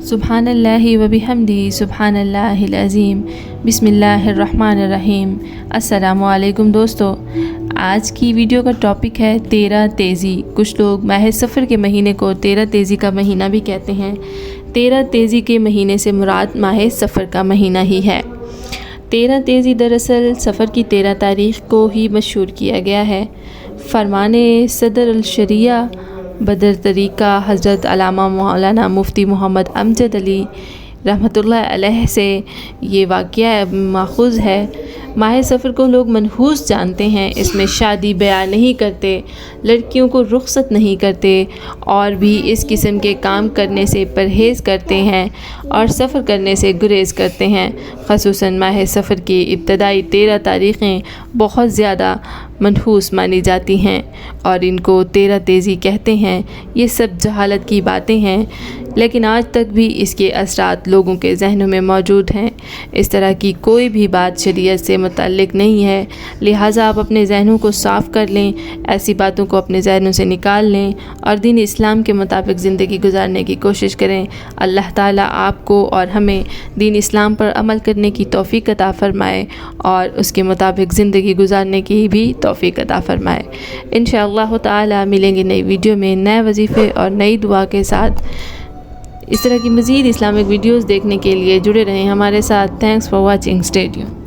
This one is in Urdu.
سبحان اللہ و بحمدہ سبحان اللہ العظیم بسم اللہ الرحمن الرحیم۔ السلام علیکم دوستو، آج کی ویڈیو کا ٹاپک ہے 13 تیزی۔ کچھ لوگ ماہ سفر کے مہینے کو 13 تیزی کا مہینہ بھی کہتے ہیں۔ 13 تیزی کے مہینے سے مراد ماہ سفر کا مہینہ ہی ہے۔ 13 تیزی دراصل سفر کی 13 تاریخ کو ہی مشہور کیا گیا ہے۔ فرمان صدر الشریعہ بدر طریقہ حضرت علامہ مولانا مفتی محمد امجد علی رحمۃ اللہ علیہ سے یہ واقعہ ماخوذ ہے۔ ماہ سفر کو لوگ منحوس جانتے ہیں۔ اس میں شادی بیاہ نہیں کرتے، لڑکیوں کو رخصت نہیں کرتے، اور بھی اس قسم کے کام کرنے سے پرہیز کرتے ہیں اور سفر کرنے سے گریز کرتے ہیں۔ خصوصاً ماہ سفر کی ابتدائی 13 تاریخیں بہت زیادہ منحوس مانی جاتی ہیں اور ان کو 13 تیزی کہتے ہیں۔ یہ سب جہالت کی باتیں ہیں، لیکن آج تک بھی اس کے اثرات لوگوں کے ذہنوں میں موجود ہیں۔ اس طرح کی کوئی بھی بات شریعت سے متعلق نہیں ہے، لہٰذا آپ اپنے ذہنوں کو صاف کر لیں، ایسی باتوں کو اپنے ذہنوں سے نکال لیں اور دین اسلام کے مطابق زندگی گزارنے کی کوشش کریں۔ اللہ تعالیٰ آپ کو اور ہمیں دین اسلام پر عمل کرنے کی توفیق عطا فرمائے اور اس کے مطابق زندگی گزارنے کی بھی توفیق عطا فرمائے۔ انشاءاللہ تعالیٰ ملیں گے نئی ویڈیو میں نئے وظیفے اور نئی دعا کے ساتھ۔ اس طرح کی مزید اسلامک ویڈیوز دیکھنے کے لیے جڑے رہیں ہمارے ساتھ۔ Thanks for watching, stay tuned.